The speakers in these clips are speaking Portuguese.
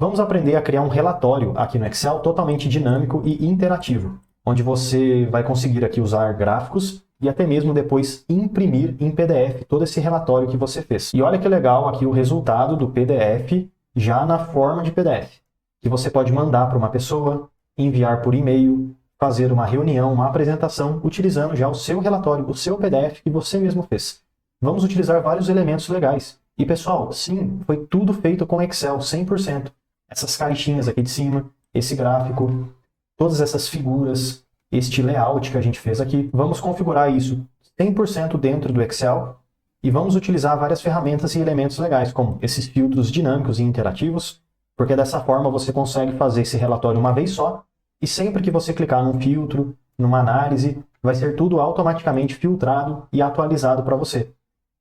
Vamos aprender a criar um relatório aqui no Excel totalmente dinâmico e interativo, onde você vai conseguir aqui usar gráficos e até mesmo depois imprimir em PDF todo esse relatório que você fez. E olha que legal aqui o resultado do PDF já na forma de PDF, que você pode mandar para uma pessoa, enviar por e-mail, fazer uma reunião, uma apresentação, utilizando já o seu relatório, o seu PDF que você mesmo fez. Vamos utilizar vários elementos legais. E pessoal, sim, foi tudo feito com Excel 100%. Essas caixinhas aqui de cima, esse gráfico, todas essas figuras, este layout que a gente fez aqui. Vamos configurar isso 100% dentro do Excel e vamos utilizar várias ferramentas e elementos legais, como esses filtros dinâmicos e interativos, porque dessa forma você consegue fazer esse relatório uma vez só e sempre que você clicar num filtro, numa análise, vai ser tudo automaticamente filtrado e atualizado para você.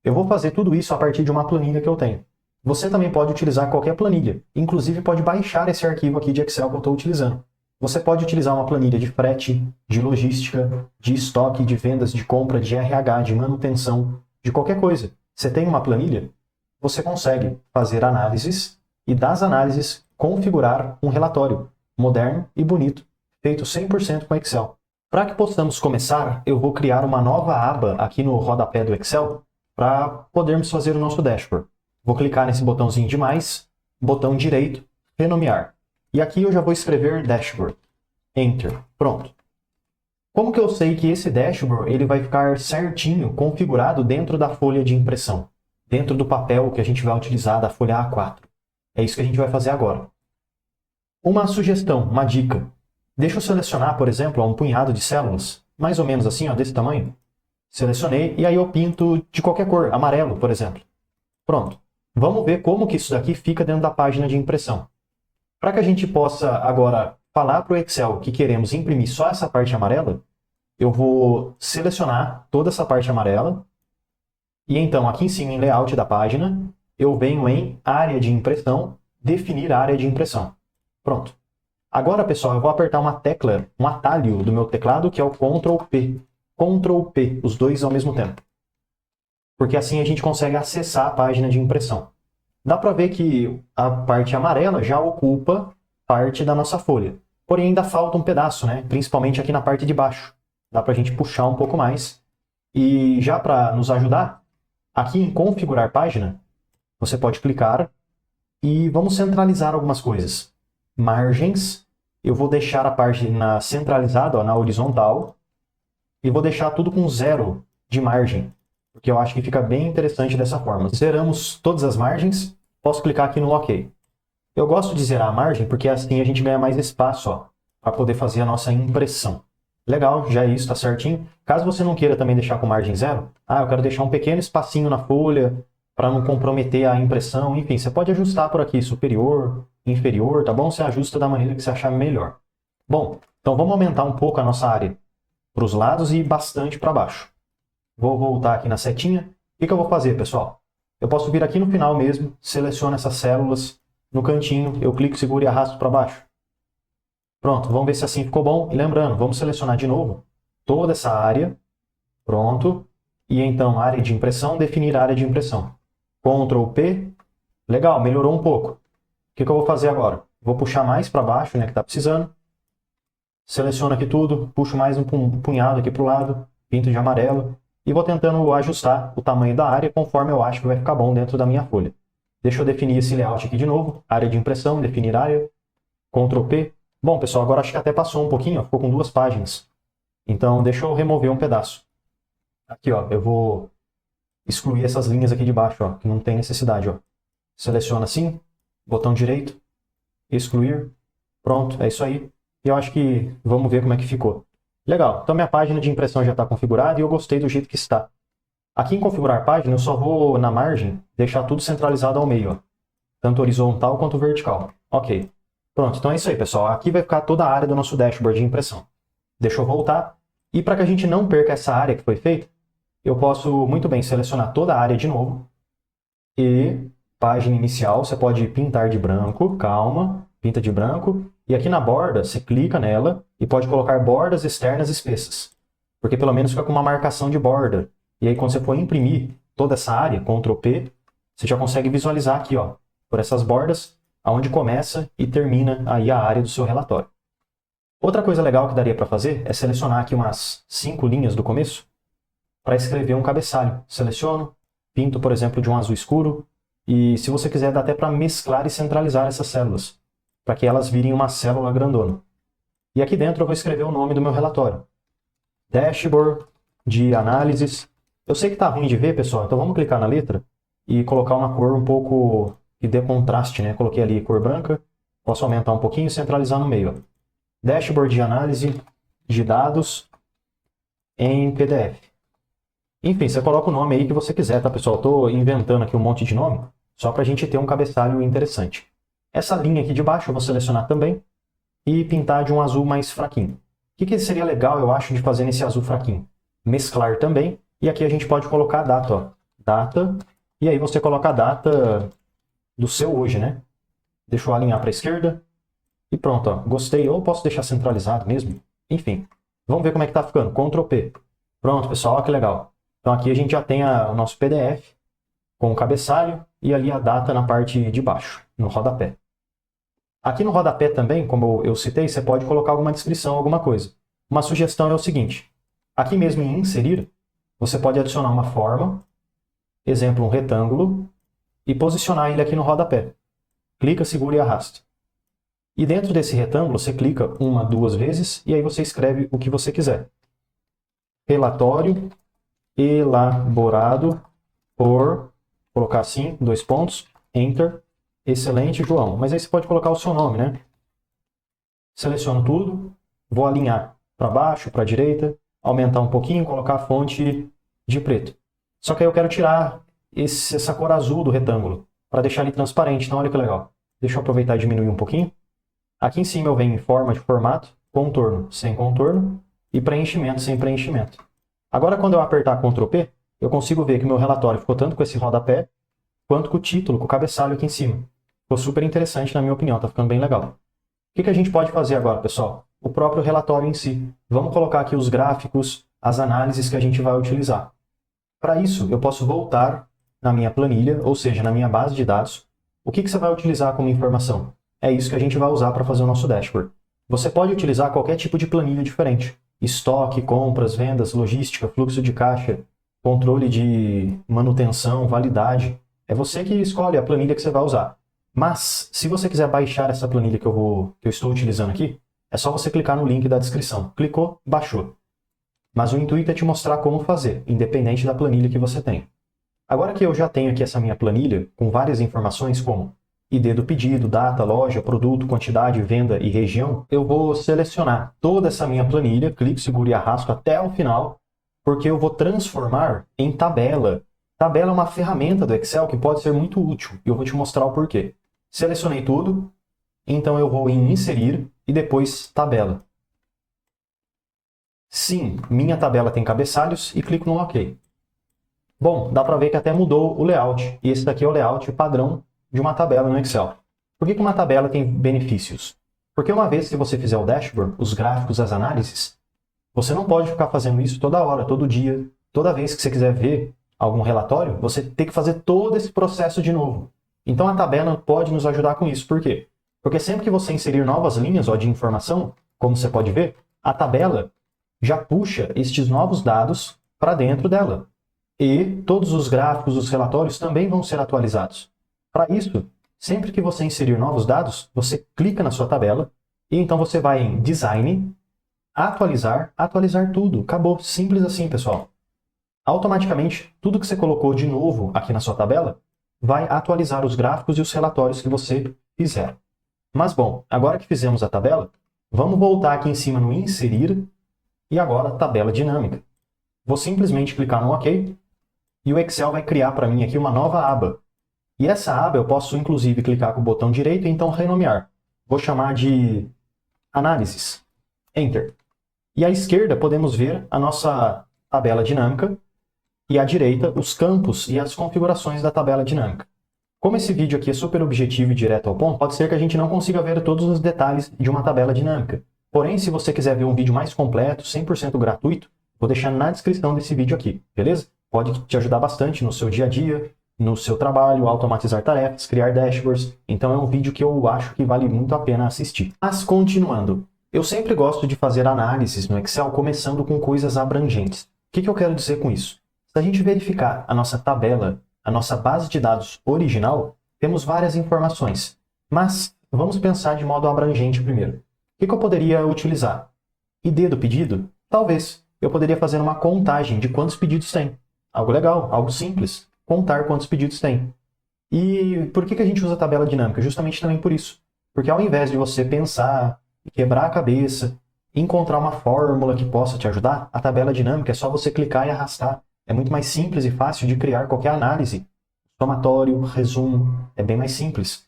Eu vou fazer tudo isso a partir de uma planilha que eu tenho. Você também pode utilizar qualquer planilha, inclusive pode baixar esse arquivo aqui de Excel que eu estou utilizando. Você pode utilizar uma planilha de frete, de logística, de estoque, de vendas, de compra, de RH, de manutenção, de qualquer coisa. Você tem uma planilha? Você consegue fazer análises e das análises configurar um relatório moderno e bonito, feito 100% com Excel. Para que possamos começar, eu vou criar uma nova aba aqui no rodapé do Excel para podermos fazer o nosso dashboard. Vou clicar nesse botãozinho de mais, botão direito, renomear. E aqui eu já vou escrever dashboard. Enter. Pronto. Como que eu sei que esse dashboard ele vai ficar certinho configurado dentro da folha de impressão? Dentro do papel que a gente vai utilizar da folha A4. É isso que a gente vai fazer agora. Uma sugestão, uma dica. Deixa eu selecionar, por exemplo, um punhado de células. Mais ou menos assim, ó, desse tamanho. Selecionei e aí eu pinto de qualquer cor, amarelo, por exemplo. Pronto. Vamos ver como que isso daqui fica dentro da página de impressão. Para que a gente possa agora falar para o Excel que queremos imprimir só essa parte amarela, eu vou selecionar toda essa parte amarela. E então, aqui em cima, em layout da página, eu venho em área de impressão, definir a área de impressão. Pronto. Agora, pessoal, eu vou apertar uma tecla, um atalho do meu teclado, que é o Ctrl P. Ctrl P, os dois ao mesmo tempo. Porque assim a gente consegue acessar a página de impressão. Dá para ver que a parte amarela já ocupa parte da nossa folha. Porém, ainda falta um pedaço, né? Principalmente aqui na parte de baixo. Dá para a gente puxar um pouco mais. E já para nos ajudar, aqui em configurar página, você pode clicar e vamos centralizar algumas coisas. Margens, eu vou deixar a página centralizada, ó, na horizontal, e vou deixar tudo com 0 de margem, porque eu acho que fica bem interessante dessa forma. Zeramos todas as margens, posso clicar aqui no OK. Eu gosto de zerar a margem porque assim a gente ganha mais espaço para poder fazer a nossa impressão. Legal, já é isso, está certinho. Caso você não queira também deixar com margem 0, eu quero deixar um pequeno espacinho na folha para não comprometer a impressão. Enfim, você pode ajustar por aqui, superior, inferior, tá bom? Você ajusta da maneira que você achar melhor. Bom, então vamos aumentar um pouco a nossa área para os lados e bastante para baixo. Vou voltar aqui na setinha. O que eu vou fazer, pessoal? Eu posso vir aqui no final mesmo, seleciono essas células, no cantinho, eu clico, seguro e arrasto para baixo. Pronto, vamos ver se assim ficou bom. E lembrando, vamos selecionar de novo toda essa área. Pronto. E então, área de impressão, definir a área de impressão. Ctrl P. Legal, melhorou um pouco. O que eu vou fazer agora? Vou puxar mais para baixo, né, que está precisando. Seleciono aqui tudo, puxo mais um punhado aqui para o lado, pinto de amarelo. E vou tentando ajustar o tamanho da área conforme eu acho que vai ficar bom dentro da minha folha. Deixa eu definir esse layout aqui de novo. Área de impressão, definir área. Ctrl P. Bom, pessoal, agora acho que até passou um pouquinho, ficou com 2 páginas. Então, deixa eu remover um pedaço. Aqui, ó, eu vou excluir essas linhas aqui de baixo, ó, que não tem necessidade, ó. Seleciona assim, botão direito, excluir. Pronto, é isso aí. E eu acho que vamos ver como é que ficou. Legal, então minha página de impressão já está configurada e eu gostei do jeito que está. Aqui em configurar página, eu só vou, na margem, deixar tudo centralizado ao meio, ó. Tanto horizontal quanto vertical. Ok. Pronto, então é isso aí, pessoal. Aqui vai ficar toda a área do nosso dashboard de impressão. Deixa eu voltar. E para que a gente não perca essa área que foi feita, eu posso muito bem selecionar toda a área de novo. E página inicial, você pode pintar de branco, calma, pinta de branco. E aqui na borda, você clica nela e pode colocar bordas externas espessas. Porque pelo menos fica com uma marcação de borda. E aí quando você for imprimir toda essa área, Ctrl P, você já consegue visualizar aqui, ó, por essas bordas, aonde começa e termina aí a área do seu relatório. Outra coisa legal que daria para fazer é selecionar aqui umas 5 linhas do começo para escrever um cabeçalho. Seleciono, pinto, por exemplo, de um azul escuro, e se você quiser dá até para mesclar e centralizar essas células, para que elas virem uma célula grandona. E aqui dentro eu vou escrever o nome do meu relatório. Dashboard de análises. Eu sei que está ruim de ver, pessoal, então vamos clicar na letra e colocar uma cor um pouco que dê contraste, né? Coloquei ali cor branca, posso aumentar um pouquinho e centralizar no meio. Ó. Dashboard de análise de dados em PDF. Enfim, você coloca o nome aí que você quiser, tá, pessoal? Estou inventando aqui um monte de nome, só para a gente ter um cabeçalho interessante. Essa linha aqui de baixo eu vou selecionar também e pintar de um azul mais fraquinho. O que seria legal, eu acho, de fazer nesse azul fraquinho? Mesclar também, e aqui a gente pode colocar a data, ó. Data, e aí você coloca a data do seu hoje, né? Deixa eu alinhar para a esquerda. E pronto, ó, gostei, ou posso deixar centralizado mesmo. Enfim, vamos ver como é que tá ficando. Ctrl P. Pronto, pessoal, olha que legal. Então aqui a gente já tem o nosso PDF com o cabeçalho e ali a data na parte de baixo, no rodapé. Aqui no rodapé também, como eu citei, você pode colocar alguma descrição, alguma coisa. Uma sugestão é o seguinte. Aqui mesmo em inserir, você pode adicionar uma forma, exemplo, um retângulo, e posicionar ele aqui no rodapé. Clica, segura e arrasta. E dentro desse retângulo, você clica 1, 2 vezes e aí você escreve o que você quiser. Relatório elaborado por, colocar assim, 2 pontos, Enter, excelente, João. Mas aí você pode colocar o seu nome, né? Seleciono tudo, vou alinhar para baixo, para a direita, aumentar um pouquinho, colocar a fonte de preto. Só que aí eu quero tirar essa cor azul do retângulo, para deixar ele transparente. Então olha que legal. Deixa eu aproveitar e diminuir um pouquinho. Aqui em cima eu venho em forma de formato, contorno sem contorno e preenchimento sem preenchimento. Agora quando eu apertar Ctrl P, eu consigo ver que o meu relatório ficou tanto com esse rodapé, quanto com o título, com o cabeçalho aqui em cima. Ficou super interessante na minha opinião, tá ficando bem legal. O que a gente pode fazer agora, pessoal? O próprio relatório em si. Vamos colocar aqui os gráficos, as análises que a gente vai utilizar. Para isso, eu posso voltar na minha planilha, ou seja, na minha base de dados. O que você vai utilizar como informação? É isso que a gente vai usar para fazer o nosso dashboard. Você pode utilizar qualquer tipo de planilha diferente. Estoque, compras, vendas, logística, fluxo de caixa, controle de manutenção, validade. É você que escolhe a planilha que você vai usar. Mas, se você quiser baixar essa planilha que eu estou utilizando aqui, é só você clicar no link da descrição. Clicou, baixou. Mas o intuito é te mostrar como fazer, independente da planilha que você tem. Agora que eu já tenho aqui essa minha planilha, com várias informações como ID do pedido, data, loja, produto, quantidade, venda e região, eu vou selecionar toda essa minha planilha, clico, seguro e arrasto até o final, porque eu vou transformar em tabela. Tabela é uma ferramenta do Excel que pode ser muito útil, e eu vou te mostrar o porquê. Selecionei tudo, então eu vou em inserir e depois tabela. Sim, minha tabela tem cabeçalhos e clico no OK. Bom, dá para ver que até mudou o layout, e esse daqui é o layout padrão de uma tabela no Excel. Por que uma tabela tem benefícios? Porque uma vez que você fizer o dashboard, os gráficos, as análises, você não pode ficar fazendo isso toda hora, todo dia. Toda vez que você quiser ver algum relatório, você tem que fazer todo esse processo de novo. Então a tabela pode nos ajudar com isso. Por quê? Porque sempre que você inserir novas linhas de informação, como você pode ver, a tabela já puxa estes novos dados para dentro dela. E todos os gráficos, os relatórios também vão ser atualizados. Para isso, sempre que você inserir novos dados, você clica na sua tabela e então você vai em Design, Atualizar, atualizar tudo. Acabou. Simples assim, pessoal. Automaticamente, tudo que você colocou de novo aqui na sua tabela vai atualizar os gráficos e os relatórios que você fizer. Mas bom, agora que fizemos a tabela, vamos voltar aqui em cima no Inserir e agora Tabela Dinâmica. Vou simplesmente clicar no OK e o Excel vai criar para mim aqui uma nova aba. E essa aba eu posso inclusive clicar com o botão direito e então renomear. Vou chamar de Análises. Enter. E à esquerda podemos ver a nossa tabela dinâmica e à direita os campos e as configurações da tabela dinâmica. Como esse vídeo aqui é super objetivo e direto ao ponto, pode ser que a gente não consiga ver todos os detalhes de uma tabela dinâmica. Porém, se você quiser ver um vídeo mais completo, 100% gratuito, vou deixar na descrição desse vídeo aqui, beleza? Pode te ajudar bastante no seu dia a dia, no seu trabalho, automatizar tarefas, criar dashboards. Então é um vídeo que eu acho que vale muito a pena assistir. Mas continuando, eu sempre gosto de fazer análises no Excel começando com coisas abrangentes. O que eu quero dizer com isso? Se a gente verificar a nossa tabela, a nossa base de dados original, temos várias informações. Mas vamos pensar de modo abrangente primeiro. O que eu poderia utilizar? ID do pedido? Talvez. Eu poderia fazer uma contagem de quantos pedidos tem. Algo legal, algo simples. Contar quantos pedidos tem. E por que a gente usa a tabela dinâmica? Justamente também por isso. Porque ao invés de você pensar, quebrar a cabeça, encontrar uma fórmula que possa te ajudar, a tabela dinâmica é só você clicar e arrastar. É muito mais simples e fácil de criar qualquer análise. Somatório, resumo, é bem mais simples.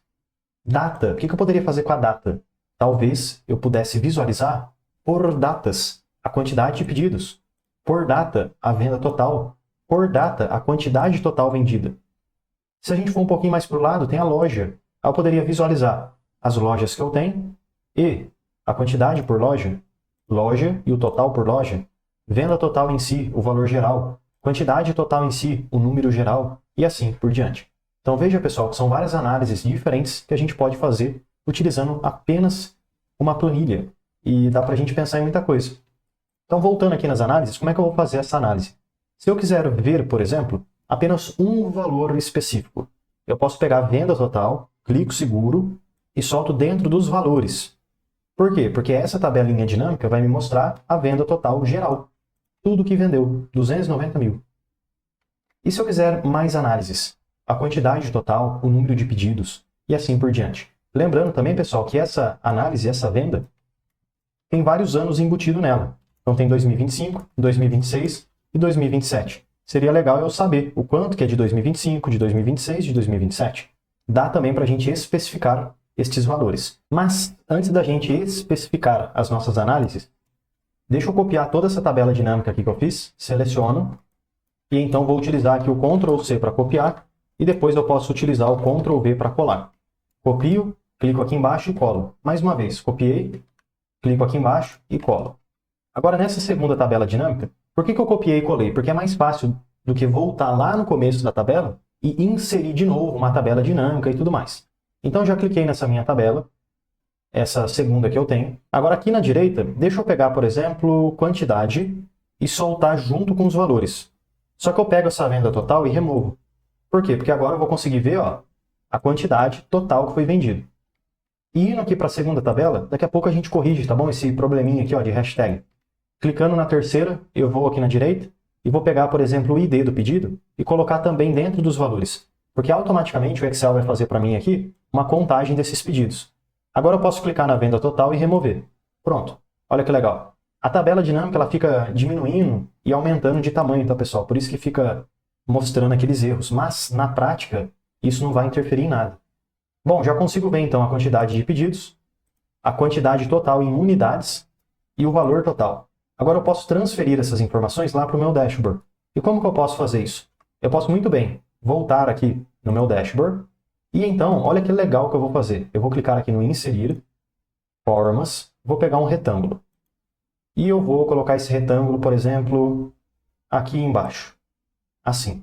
Data, o que eu poderia fazer com a data? Talvez eu pudesse visualizar por datas a quantidade de pedidos, por data a venda total, por data a quantidade total vendida. Se a gente for um pouquinho mais para o lado, tem a loja. Eu poderia visualizar as lojas que eu tenho e a quantidade por loja, loja e o total por loja, venda total em si, o valor geral, quantidade total em si, o número geral e assim por diante. Então veja, pessoal, que são várias análises diferentes que a gente pode fazer utilizando apenas uma planilha. E dá para a gente pensar em muita coisa. Então, voltando aqui nas análises, como é que eu vou fazer essa análise? Se eu quiser ver, por exemplo, apenas um valor específico, eu posso pegar a venda total, clico seguro e solto dentro dos valores. Por quê? Porque essa tabelinha dinâmica vai me mostrar a venda total geral. Tudo que vendeu, 290 mil. E se eu quiser mais análises? A quantidade total, o número de pedidos e assim por diante. Lembrando também, pessoal, que essa análise, essa venda, tem vários anos embutido nela. Então tem 2025, 2026 e 2027. Seria legal eu saber o quanto que é de 2025, de 2026 e de 2027. Dá também para a gente especificar estes valores. Mas antes da gente especificar as nossas análises, deixa eu copiar toda essa tabela dinâmica aqui que eu fiz, seleciono, e então vou utilizar aqui o Ctrl+C para copiar, e depois eu posso utilizar o Ctrl+V para colar. Copio, clico aqui embaixo e colo. Mais uma vez, copiei, clico aqui embaixo e colo. Agora, nessa segunda tabela dinâmica, por que eu copiei e colei? Porque é mais fácil do que voltar lá no começo da tabela e inserir de novo uma tabela dinâmica e tudo mais. Então, já cliquei nessa minha tabela, essa segunda que eu tenho. Agora, aqui na direita, deixa eu pegar, por exemplo, quantidade e soltar junto com os valores. Só que eu pego essa venda total e removo. Por quê? Porque agora eu vou conseguir ver a quantidade total que foi vendido. E indo aqui para a segunda tabela, daqui a pouco a gente corrige, tá bom? Esse probleminha aqui de hashtag. Clicando na terceira, eu vou aqui na direita e vou pegar, por exemplo, o ID do pedido e colocar também dentro dos valores. Porque automaticamente o Excel vai fazer para mim aqui uma contagem desses pedidos. Agora eu posso clicar na venda total e remover. Pronto. Olha que legal. A tabela dinâmica ela fica diminuindo e aumentando de tamanho, tá, pessoal? Por isso que fica mostrando aqueles erros. Mas, na prática, isso não vai interferir em nada. Bom, já consigo ver então a quantidade de pedidos, a quantidade total em unidades e o valor total. Agora eu posso transferir essas informações lá para o meu dashboard. E como que eu posso fazer isso? Eu posso muito bem voltar aqui no meu dashboard e então, olha que legal que eu vou fazer. Eu vou clicar aqui no inserir, formas, vou pegar um retângulo. E eu vou colocar esse retângulo, por exemplo, aqui embaixo. Assim.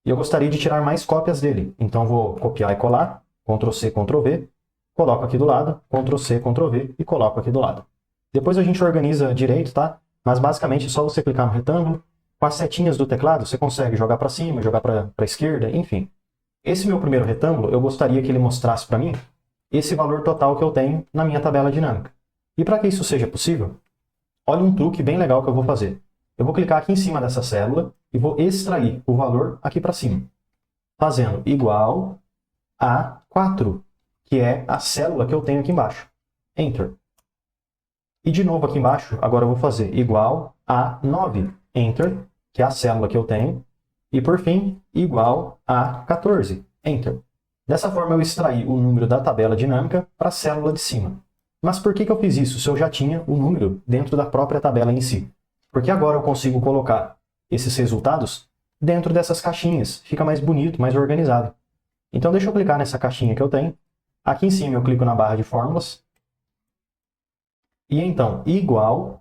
E eu gostaria de tirar mais cópias dele. Então vou copiar e colar, Ctrl+C, Ctrl+V, coloco aqui do lado, Ctrl+C, Ctrl+V e coloco aqui do lado. Depois a gente organiza direito, tá? Mas basicamente é só você clicar no retângulo, com as setinhas do teclado você consegue jogar para cima, jogar para a esquerda, enfim. Esse meu primeiro retângulo, eu gostaria que ele mostrasse para mim esse valor total que eu tenho na minha tabela dinâmica. E para que isso seja possível, olha um truque bem legal que eu vou fazer. Eu vou clicar aqui em cima dessa célula e vou extrair o valor aqui para cima, fazendo igual a 4, que é a célula que eu tenho aqui embaixo. Enter. E de novo aqui embaixo, agora eu vou fazer igual a 9. Enter, que é a célula que eu tenho. E por fim, igual a 14. Enter. Dessa forma eu extraí o número da tabela dinâmica para a célula de cima. Mas por que eu fiz isso se eu já tinha o número dentro da própria tabela em si? Porque agora eu consigo colocar esses resultados dentro dessas caixinhas. Fica mais bonito, mais organizado. Então deixa eu clicar nessa caixinha que eu tenho. Aqui em cima eu clico na barra de fórmulas. E então, igual,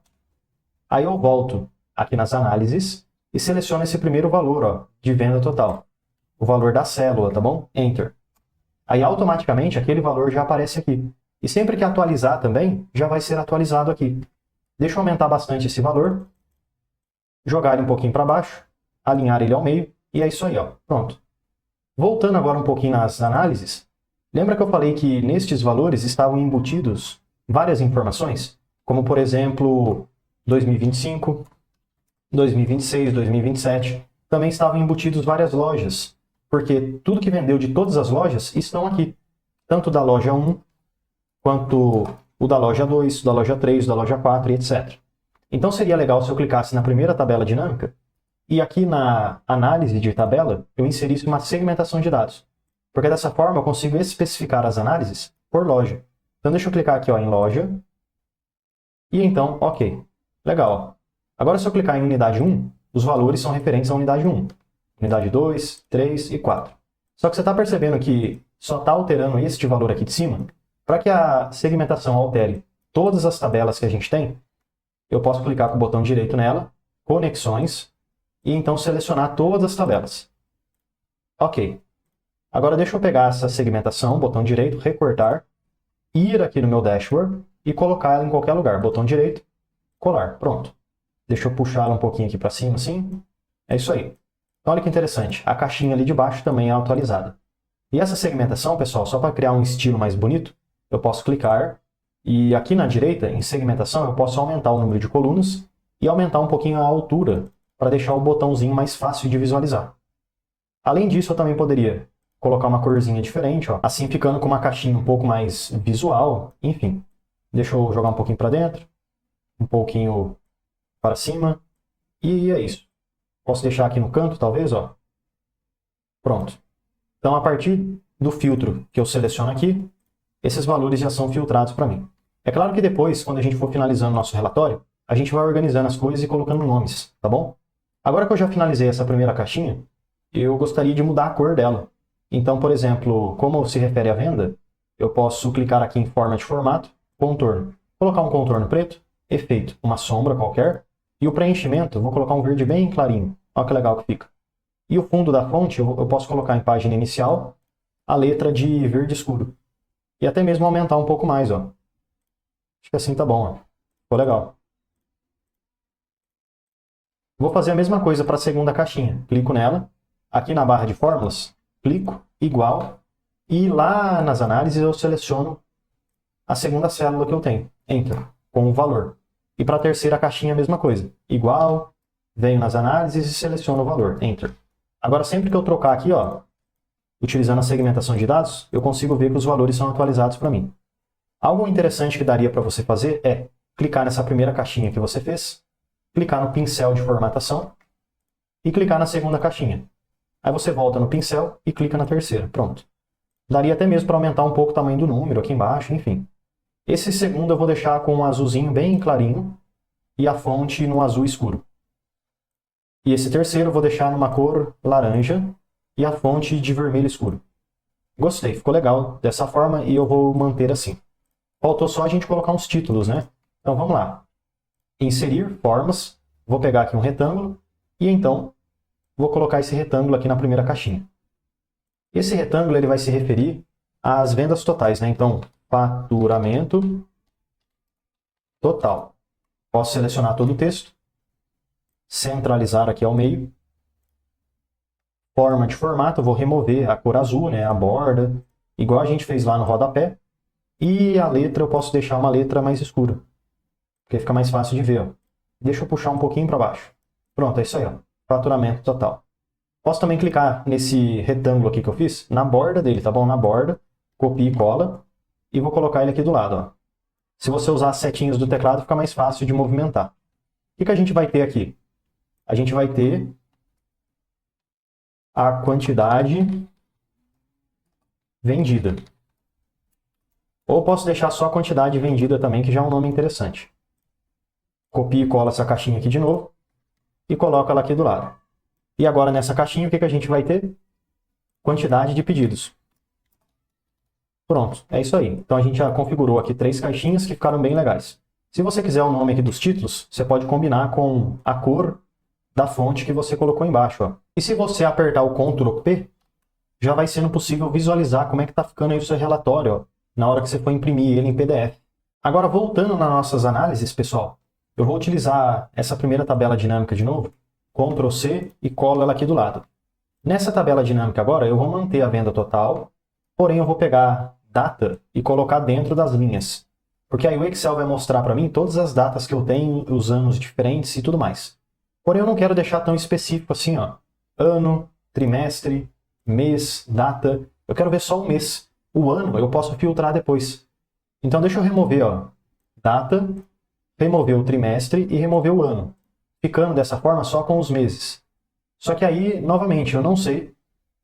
aí eu volto aqui nas análises e seleciono esse primeiro valor de venda total. o valor da célula, tá bom? Enter. Aí automaticamente aquele valor já aparece aqui. E sempre que atualizar também, já vai ser atualizado aqui. Deixa eu aumentar bastante esse valor, jogar ele um pouquinho para baixo, alinhar ele ao meio, e é isso aí, ó. Pronto. Voltando agora um pouquinho nas análises, lembra que eu falei que nestes valores estavam embutidos várias informações? Como, por exemplo, 2025, 2026, 2027. Também estavam embutidos várias lojas, porque tudo que vendeu de todas as lojas estão aqui. Tanto da loja 1, quanto o da loja 2, da loja 3, da loja 4 e etc. Então seria legal se eu clicasse na primeira tabela dinâmica e aqui na análise de tabela eu inserisse uma segmentação de dados. Porque dessa forma eu consigo especificar as análises por loja. Então deixa eu clicar aqui ó, em loja. E então, ok. Legal. Agora se eu clicar em unidade 1, os valores são referentes à unidade 1. Unidade 2, 3 e 4. Só que você está percebendo que só está alterando este valor aqui de cima? Para que a segmentação altere todas as tabelas que a gente tem, eu posso clicar com o botão direito nela, conexões, e então selecionar todas as tabelas. Ok. Agora deixa eu pegar essa segmentação, botão direito, recortar, ir aqui no meu dashboard e colocar ela em qualquer lugar. Botão direito, colar. Pronto. Deixa eu puxar ela um pouquinho aqui para cima, assim. É isso aí. Olha que interessante. A caixinha ali de baixo também é atualizada. E essa segmentação, pessoal, só para criar um estilo mais bonito, eu posso clicar e aqui na direita, em segmentação, eu posso aumentar o número de colunas e aumentar um pouquinho a altura para deixar o botãozinho mais fácil de visualizar. Além disso, eu também poderia colocar uma corzinha diferente, ó, assim ficando com uma caixinha um pouco mais visual, enfim. Deixa eu jogar um pouquinho para dentro, um pouquinho para cima, e é isso. Posso deixar aqui no canto, talvez, ó. Pronto. Então, a partir do filtro que eu seleciono aqui, esses valores já são filtrados para mim. É claro que depois, quando a gente for finalizando nosso relatório, a gente vai organizando as coisas e colocando nomes, tá bom? Agora que eu já finalizei essa primeira caixinha, eu gostaria de mudar a cor dela. Então, por exemplo, como se refere à venda, eu posso clicar aqui em forma de formato, contorno. Colocar um contorno preto, efeito, uma sombra qualquer, e o preenchimento, vou colocar um verde bem clarinho. Olha que legal que fica. E o fundo da fonte, eu posso colocar em página inicial a letra de verde escuro. E até mesmo aumentar um pouco mais, ó. Acho que assim tá bom, ó. Ficou legal. Vou fazer a mesma coisa para a segunda caixinha. Clico nela, aqui na barra de fórmulas, clico, igual, e lá nas análises eu seleciono a segunda célula que eu tenho, Enter, com o valor. E para a terceira caixinha a mesma coisa, igual, venho nas análises e seleciono o valor, Enter. Agora sempre que eu trocar aqui, ó, utilizando a segmentação de dados, eu consigo ver que os valores são atualizados para mim. Algo interessante que daria para você fazer é clicar nessa primeira caixinha que você fez, clicar no pincel de formatação e clicar na segunda caixinha. Aí você volta no pincel e clica na terceira. Pronto. Daria até mesmo para aumentar um pouco o tamanho do número aqui embaixo, enfim. Esse segundo eu vou deixar com um azulzinho bem clarinho e a fonte no azul escuro. E esse terceiro eu vou deixar numa cor laranja e a fonte de vermelho escuro. Gostei, ficou legal dessa forma e eu vou manter assim. Faltou só a gente colocar uns títulos, né? Então vamos lá. Inserir formas. Vou pegar aqui um retângulo e então vou colocar esse retângulo aqui na primeira caixinha. Esse retângulo ele vai se referir às vendas totais, né? Então, faturamento total. Posso selecionar todo o texto, centralizar aqui ao meio. Forma de formato, eu vou remover a cor azul, né? A borda, igual a gente fez lá no rodapé. E a letra eu posso deixar uma letra mais escura, porque fica mais fácil de ver. Ó. Deixa eu puxar um pouquinho para baixo. Pronto, é isso aí. Ó. Faturamento total. Posso também clicar nesse retângulo aqui que eu fiz, na borda dele, tá bom? Na borda, copia e cola, e vou colocar ele aqui do lado. Ó. Se você usar as setinhas do teclado, fica mais fácil de movimentar. O que a gente vai ter aqui? A gente vai ter a quantidade vendida. Ou posso deixar só a quantidade vendida também, que já é um nome interessante. Copio e colo essa caixinha aqui de novo e coloco ela aqui do lado. E agora nessa caixinha o que a gente vai ter? Quantidade de pedidos. Pronto, é isso aí. Então a gente já configurou aqui 3 caixinhas que ficaram bem legais. Se você quiser o nome aqui dos títulos, você pode combinar com a cor da fonte que você colocou embaixo. Ó. E se você apertar o Ctrl P, já vai sendo possível visualizar como é que está ficando aí o seu relatório, ó, na hora que você for imprimir ele em PDF. Agora, voltando nas nossas análises, pessoal, eu vou utilizar essa primeira tabela dinâmica de novo, Ctrl C e colo ela aqui do lado. Nessa tabela dinâmica agora, eu vou manter a venda total, porém eu vou pegar data e colocar dentro das linhas. Porque aí o Excel vai mostrar para mim todas as datas que eu tenho, os anos diferentes e tudo mais. Porém eu não quero deixar tão específico assim, ó, ano, trimestre, mês, data. Eu quero ver só o mês. O ano eu posso filtrar depois. Então deixa eu remover, ó, data, remover o trimestre e remover o ano. Ficando dessa forma só com os meses. Só que aí, novamente, eu não sei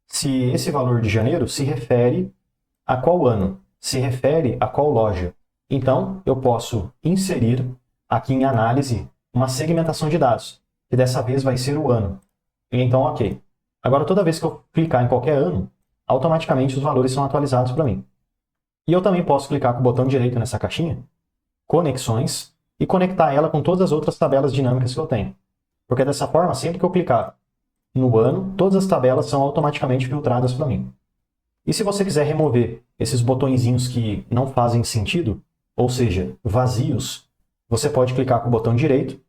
se esse valor de janeiro se refere a qual ano, se refere a qual loja. Então, eu posso inserir aqui em análise uma segmentação de dados, que dessa vez vai ser o ano. Então, ok. Agora, toda vez que eu clicar em qualquer ano, automaticamente os valores são atualizados para mim. E eu também posso clicar com o botão direito nessa caixinha, Conexões, e conectar ela com todas as outras tabelas dinâmicas que eu tenho. Porque dessa forma, sempre que eu clicar no ano, todas as tabelas são automaticamente filtradas para mim. E se você quiser remover esses botõezinhos que não fazem sentido, ou seja, vazios, você pode clicar com o botão direito,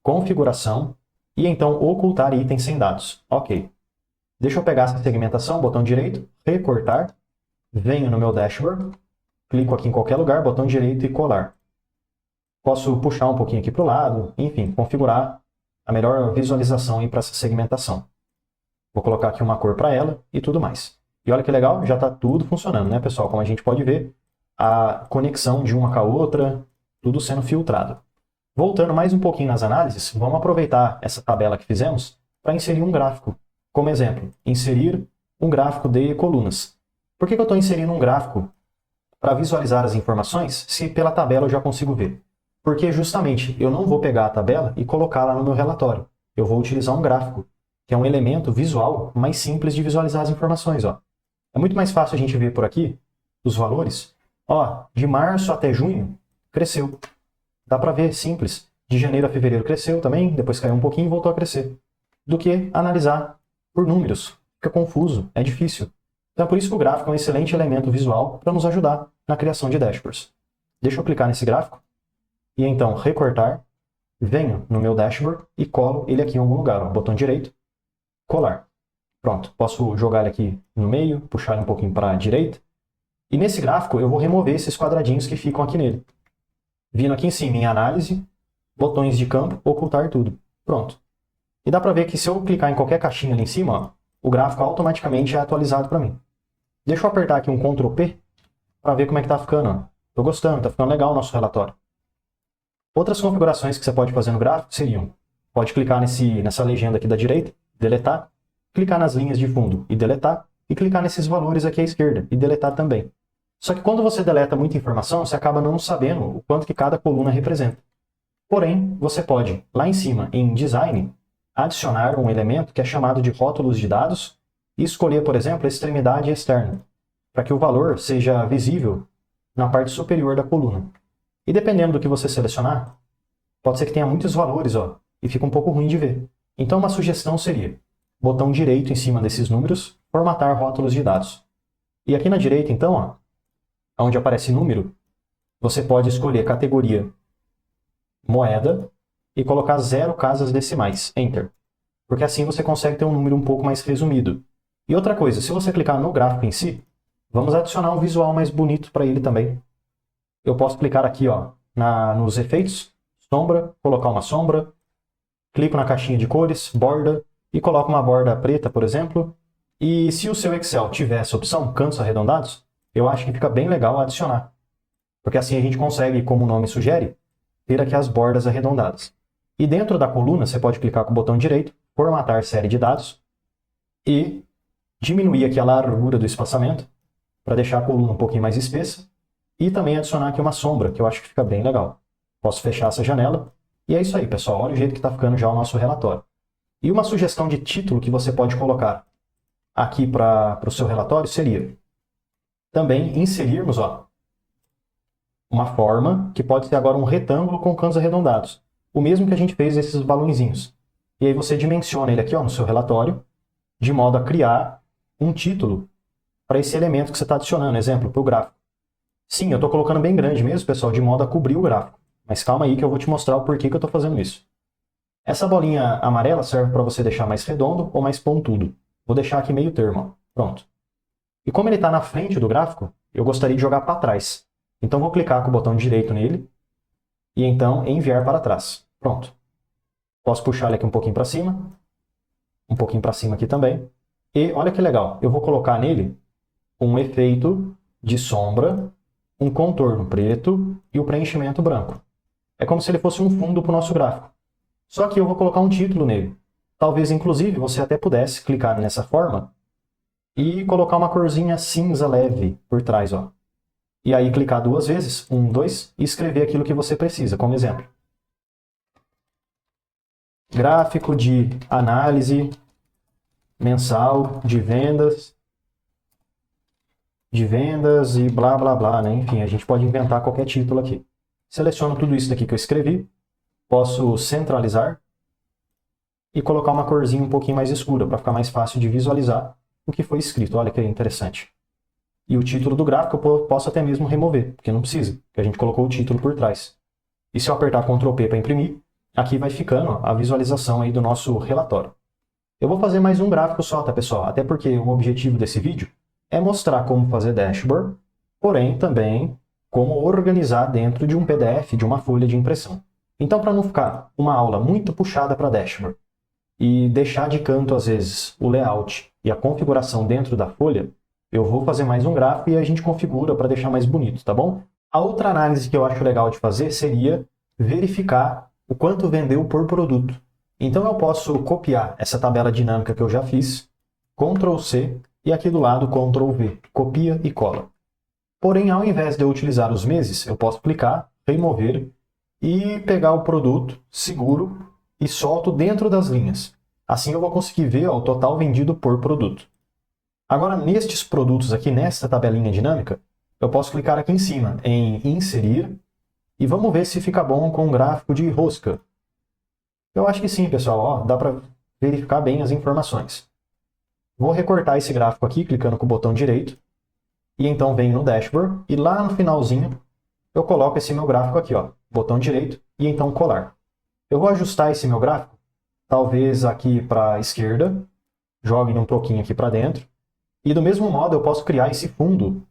Configuração, e então ocultar itens sem dados. Ok. Deixa eu pegar essa segmentação, botão direito, recortar, venho no meu dashboard, clico aqui em qualquer lugar, botão direito e colar. Posso puxar um pouquinho aqui para o lado, enfim, configurar a melhor visualização para essa segmentação. Vou colocar aqui uma cor para ela e tudo mais. E olha que legal, já está tudo funcionando, né, pessoal? Como a gente pode ver, a conexão de uma com a outra, tudo sendo filtrado. Voltando mais um pouquinho nas análises, vamos aproveitar essa tabela que fizemos para inserir um gráfico. Como exemplo, inserir um gráfico de colunas. Por que eu estou inserindo um gráfico para visualizar as informações se pela tabela eu já consigo ver? Porque justamente eu não vou pegar a tabela e colocá-la no meu relatório. Eu vou utilizar um gráfico, que é um elemento visual mais simples de visualizar as informações. Ó. É muito mais fácil a gente ver por aqui os valores. Ó, de março até junho, cresceu. Dá para ver, simples. De janeiro a fevereiro cresceu também, depois caiu um pouquinho e voltou a crescer. Do que analisar por números. Fica confuso, é difícil. Então é por isso que o gráfico é um excelente elemento visual para nos ajudar na criação de dashboards. Deixa eu clicar nesse gráfico e então recortar, venho no meu dashboard e colo ele aqui em algum lugar. Ó, botão direito, colar. Pronto, posso jogar ele aqui no meio, puxar ele um pouquinho para a direita. E nesse gráfico eu vou remover esses quadradinhos que ficam aqui nele. Vindo aqui em cima em análise, botões de campo, ocultar tudo. Pronto. E dá para ver que se eu clicar em qualquer caixinha ali em cima, ó, o gráfico automaticamente é atualizado para mim. Deixa eu apertar aqui um Ctrl P para ver como é que está ficando. Estou gostando, está ficando legal o nosso relatório. Outras configurações que você pode fazer no gráfico seriam, pode clicar nessa legenda aqui da direita, deletar, clicar nas linhas de fundo e deletar, e clicar nesses valores aqui à esquerda e deletar também. Só que quando você deleta muita informação, você acaba não sabendo o quanto que cada coluna representa. Porém, você pode, lá em cima, em Design, adicionar um elemento que é chamado de rótulos de dados e escolher, por exemplo, a extremidade externa, para que o valor seja visível na parte superior da coluna. E dependendo do que você selecionar, pode ser que tenha muitos valores, ó, e fica um pouco ruim de ver. Então uma sugestão seria, botão direito em cima desses números, formatar rótulos de dados. E aqui na direita, então, ó, onde aparece número, você pode escolher categoria moeda e colocar 0 casas decimais, Enter. Porque assim você consegue ter um número um pouco mais resumido. E outra coisa, se você clicar no gráfico em si, vamos adicionar um visual mais bonito para ele também. Eu posso clicar aqui, ó, nos efeitos, sombra, colocar uma sombra, clico na caixinha de cores, borda, e coloco uma borda preta, por exemplo. E se o seu Excel tiver essa opção, cantos arredondados, eu acho que fica bem legal adicionar. Porque assim a gente consegue, como o nome sugere, ter aqui as bordas arredondadas. E dentro da coluna, você pode clicar com o botão direito, formatar série de dados, e diminuir aqui a largura do espaçamento, para deixar a coluna um pouquinho mais espessa, e também adicionar aqui uma sombra, que eu acho que fica bem legal. Posso fechar essa janela, e é isso aí, pessoal. Olha o jeito que está ficando já o nosso relatório. E uma sugestão de título que você pode colocar aqui para o seu relatório seria também inserirmos, ó, uma forma que pode ser agora um retângulo com cantos arredondados. O mesmo que a gente fez esses balõezinhos. E aí você dimensiona ele aqui, ó, no seu relatório, de modo a criar um título para esse elemento que você está adicionando, exemplo, para o gráfico. Sim, eu estou colocando bem grande mesmo, pessoal, de modo a cobrir o gráfico. Mas calma aí que eu vou te mostrar o porquê que eu estou fazendo isso. Essa bolinha amarela serve para você deixar mais redondo ou mais pontudo. Vou deixar aqui meio termo, ó. Pronto. E como ele está na frente do gráfico, eu gostaria de jogar para trás. Então vou clicar com o botão direito nele e então enviar para trás. Pronto. Posso puxar ele aqui um pouquinho para cima, um pouquinho para cima aqui também. E olha que legal, eu vou colocar nele um efeito de sombra, um contorno preto e o preenchimento branco. É como se ele fosse um fundo para o nosso gráfico. Só que eu vou colocar um título nele. Talvez, inclusive, você até pudesse clicar nessa forma e colocar uma corzinha cinza leve por trás, ó. E aí clicar 2 vezes, 1, 2, e escrever aquilo que você precisa, como exemplo. Gráfico de análise mensal de vendas e blá blá blá, né? Enfim, a gente pode inventar qualquer título aqui. Seleciono tudo isso daqui que eu escrevi, posso centralizar e colocar uma corzinha um pouquinho mais escura para ficar mais fácil de visualizar o que foi escrito. Olha que interessante. E o título do gráfico eu posso até mesmo remover, porque não precisa, porque a gente colocou o título por trás. E se eu apertar Ctrl P para imprimir, aqui vai ficando ó, a visualização aí do nosso relatório. Eu vou fazer mais um gráfico só, tá, pessoal? Até porque o objetivo desse vídeo é mostrar como fazer dashboard, porém também como organizar dentro de um PDF, de uma folha de impressão. Então, para não ficar uma aula muito puxada para dashboard e deixar de canto, às vezes, o layout e a configuração dentro da folha, eu vou fazer mais um gráfico e a gente configura para deixar mais bonito, tá bom? A outra análise que eu acho legal de fazer seria verificar o quanto vendeu por produto. Então eu posso copiar essa tabela dinâmica que eu já fiz, Ctrl C e aqui do lado Ctrl V, copia e cola. Porém, ao invés de eu utilizar os meses, eu posso clicar, remover e pegar o produto, seguro e solto dentro das linhas. Assim eu vou conseguir ver ó, o total vendido por produto. Agora, nestes produtos aqui, nessa tabelinha dinâmica, eu posso clicar aqui em cima em inserir e vamos ver se fica bom com o gráfico de rosca. Eu acho que sim, pessoal. Ó, dá para verificar bem as informações. Vou recortar esse gráfico aqui, clicando com o botão direito. E então venho no dashboard e lá no finalzinho eu coloco esse meu gráfico aqui, ó, botão direito e então colar. Eu vou ajustar esse meu gráfico, talvez aqui para a esquerda, jogue um pouquinho aqui para dentro. E do mesmo modo eu posso criar esse fundo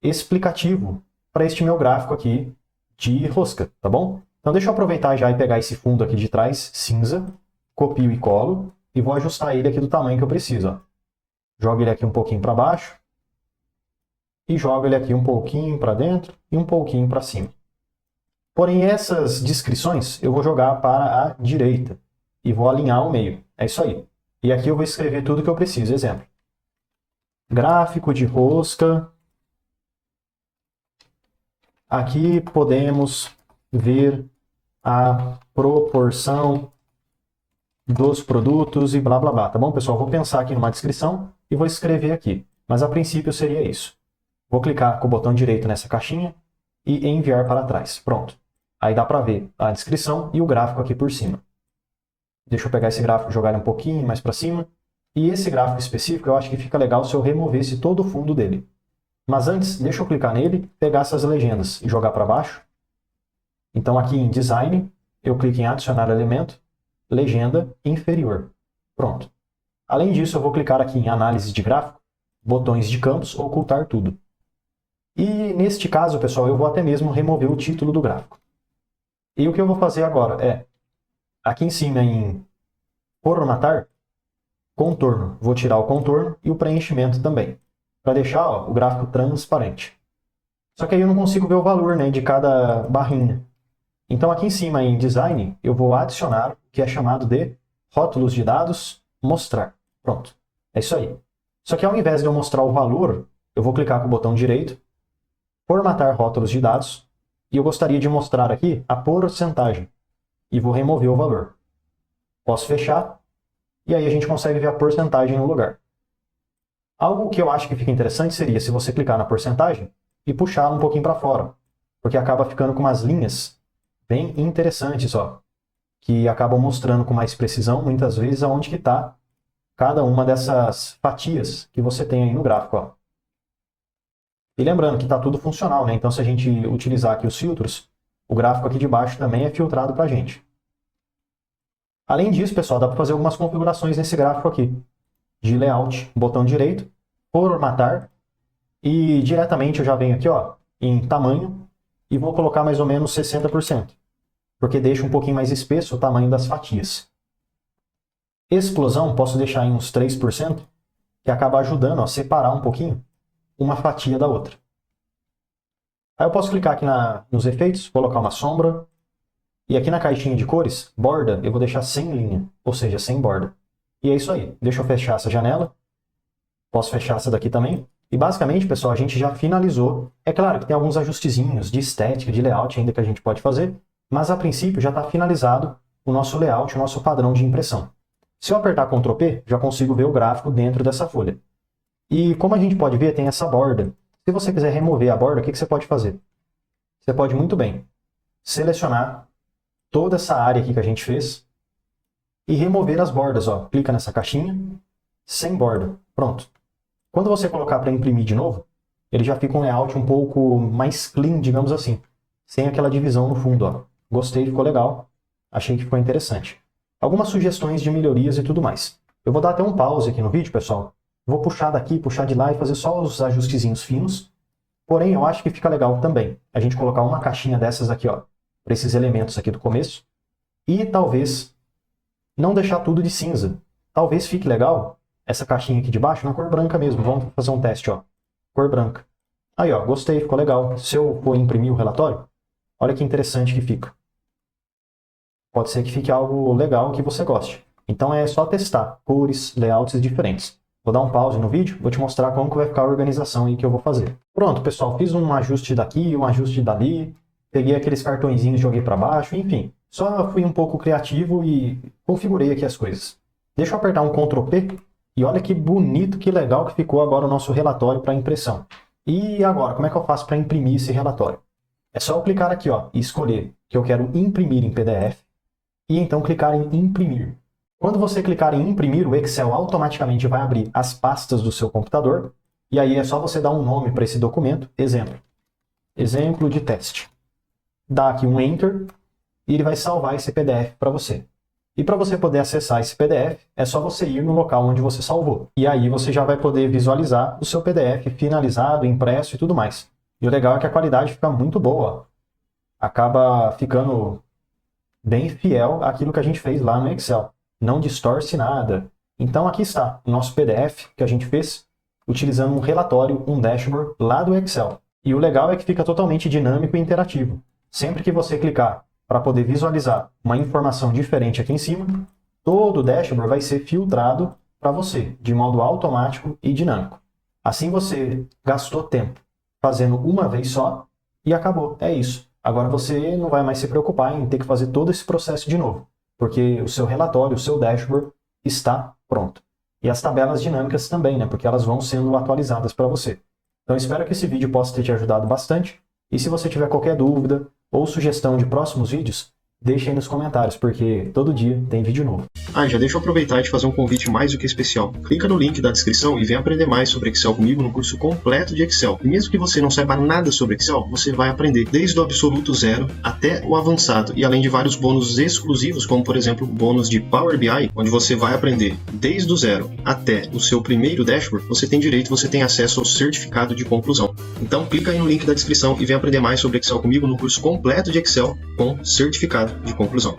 explicativo para este meu gráfico aqui de rosca, tá bom? Então deixa eu aproveitar já e pegar esse fundo aqui de trás, cinza, copio e colo, e vou ajustar ele aqui do tamanho que eu preciso. Ó. Jogo ele aqui um pouquinho para baixo, e jogo ele aqui um pouquinho para dentro e um pouquinho para cima. Porém, essas descrições eu vou jogar para a direita, e vou alinhar o meio. É isso aí. E aqui eu vou escrever tudo que eu preciso. Exemplo. Gráfico de rosca. Aqui podemos ver a proporção dos produtos e blá blá blá, tá bom, pessoal? Vou pensar aqui numa descrição e vou escrever aqui, mas a princípio seria isso. Vou clicar com o botão direito nessa caixinha e enviar para trás. Pronto. Aí dá para ver a descrição e o gráfico aqui por cima. Deixa eu pegar esse gráfico e jogar ele um pouquinho mais para cima. E esse gráfico específico eu acho que fica legal se eu removesse todo o fundo dele. Mas antes, deixa eu clicar nele, pegar essas legendas e jogar para baixo. Então aqui em Design, eu clico em Adicionar elemento, Legenda inferior. Pronto. Além disso, eu vou clicar aqui em Análise de gráfico, botões de campos, Ocultar tudo. E neste caso, pessoal, eu vou até mesmo remover o título do gráfico. E o que eu vou fazer agora é, aqui em cima em Formatar, Contorno. Vou tirar o contorno e o preenchimento também, para deixar ó, o gráfico transparente. Só que aí eu não consigo ver o valor né, de cada barrinha. Então aqui em cima em Design, eu vou adicionar o que é chamado de rótulos de dados, mostrar. Pronto. É isso aí. Só que ao invés de eu mostrar o valor, eu vou clicar com o botão direito, formatar rótulos de dados, e eu gostaria de mostrar aqui a porcentagem. E vou remover o valor. Posso fechar, e aí a gente consegue ver a porcentagem no lugar. Algo que eu acho que fica interessante seria se você clicar na porcentagem e puxá-la um pouquinho para fora, porque acaba ficando com umas linhas bem interessantes, ó, que acabam mostrando com mais precisão, muitas vezes, aonde que está cada uma dessas fatias que você tem aí no gráfico. Ó. E lembrando que está tudo funcional, né? Então se a gente utilizar aqui os filtros, o gráfico aqui de baixo também é filtrado para a gente. Além disso, pessoal, dá para fazer algumas configurações nesse gráfico aqui. De layout, botão direito, formatar, e diretamente eu já venho aqui ó, em tamanho, e vou colocar mais ou menos 60%, porque deixa um pouquinho mais espesso o tamanho das fatias. Explosão, posso deixar em uns 3%, que acaba ajudando a separar um pouquinho uma fatia da outra. Aí eu posso clicar aqui nos efeitos, colocar uma sombra, e aqui na caixinha de cores, borda, eu vou deixar sem linha, ou seja, sem borda. E é isso aí. Deixa eu fechar essa janela. Posso fechar essa daqui também. E basicamente, pessoal, a gente já finalizou. É claro que tem alguns ajustezinhos de estética, de layout ainda que a gente pode fazer, mas a princípio já está finalizado o nosso layout, o nosso padrão de impressão. Se eu apertar Ctrl P, já consigo ver o gráfico dentro dessa folha. E como a gente pode ver, tem essa borda. Se você quiser remover a borda, o que você pode fazer? Você pode muito bem selecionar toda essa área aqui que a gente fez e remover as bordas. Ó. Clica nessa caixinha, sem borda. Pronto. Quando você colocar para imprimir de novo, ele já fica um layout um pouco mais clean, digamos assim. Sem aquela divisão no fundo. Ó. Gostei, ficou legal. Achei que ficou interessante. Algumas sugestões de melhorias e tudo mais. Eu vou dar até um pause aqui no vídeo, pessoal. Vou puxar daqui, puxar de lá e fazer só os ajustezinhos finos. Porém, eu acho que fica legal também a gente colocar uma caixinha dessas aqui, ó, para esses elementos aqui do começo. E talvez não deixar tudo de cinza. Talvez fique legal essa caixinha aqui de baixo na cor branca mesmo. Vamos fazer um teste, ó. Cor branca. Aí, ó, gostei, ficou legal. Se eu for imprimir o relatório, olha que interessante que fica. Pode ser que fique algo legal que você goste. Então é só testar cores, layouts diferentes. Vou dar um pause no vídeo, vou te mostrar como que vai ficar a organização aí que eu vou fazer. Pronto, pessoal, fiz um ajuste daqui, um ajuste dali, peguei aqueles cartõezinhos, joguei para baixo, enfim. Só fui um pouco criativo e configurei aqui as coisas. Deixa eu apertar um Ctrl P e olha que bonito, que legal que ficou agora o nosso relatório para impressão. E agora, como é que eu faço para imprimir esse relatório? É só eu clicar aqui ó, e escolher que eu quero imprimir em PDF e então clicar em imprimir. Quando você clicar em imprimir, o Excel automaticamente vai abrir as pastas do seu computador e aí é só você dar um nome para esse documento, exemplo de teste. Dá aqui um Enter e ele vai salvar esse PDF para você. E para você poder acessar esse PDF, é só você ir no local onde você salvou. E aí você já vai poder visualizar o seu PDF finalizado, impresso e tudo mais. E o legal é que a qualidade fica muito boa. Acaba ficando bem fiel àquilo que a gente fez lá no Excel. Não distorce nada. Então aqui está o nosso PDF que a gente fez utilizando um relatório, um dashboard lá do Excel. E o legal é que fica totalmente dinâmico e interativo. Sempre que você clicar para poder visualizar uma informação diferente aqui em cima, todo o dashboard vai ser filtrado para você, de modo automático e dinâmico. Assim você gastou tempo fazendo uma vez só e acabou. É isso. Agora você não vai mais se preocupar em ter que fazer todo esse processo de novo, porque o seu relatório, o seu dashboard está pronto. E as tabelas dinâmicas também, né? Porque elas vão sendo atualizadas para você. Então espero que esse vídeo possa ter te ajudado bastante. E se você tiver qualquer dúvida ou sugestão de próximos vídeos, deixe aí nos comentários, porque todo dia tem vídeo novo. Já deixa eu aproveitar e te fazer um convite mais do que especial. Clica no link da descrição e vem aprender mais sobre Excel comigo no curso completo de Excel. E mesmo que você não saiba nada sobre Excel, você vai aprender desde o absoluto zero até o avançado. E além de vários bônus exclusivos, como por exemplo o bônus de Power BI, onde você vai aprender desde o zero até o seu primeiro dashboard, você tem acesso ao certificado de conclusão. Então clica aí no link da descrição e vem aprender mais sobre Excel comigo no curso completo de Excel com certificado de conclusão.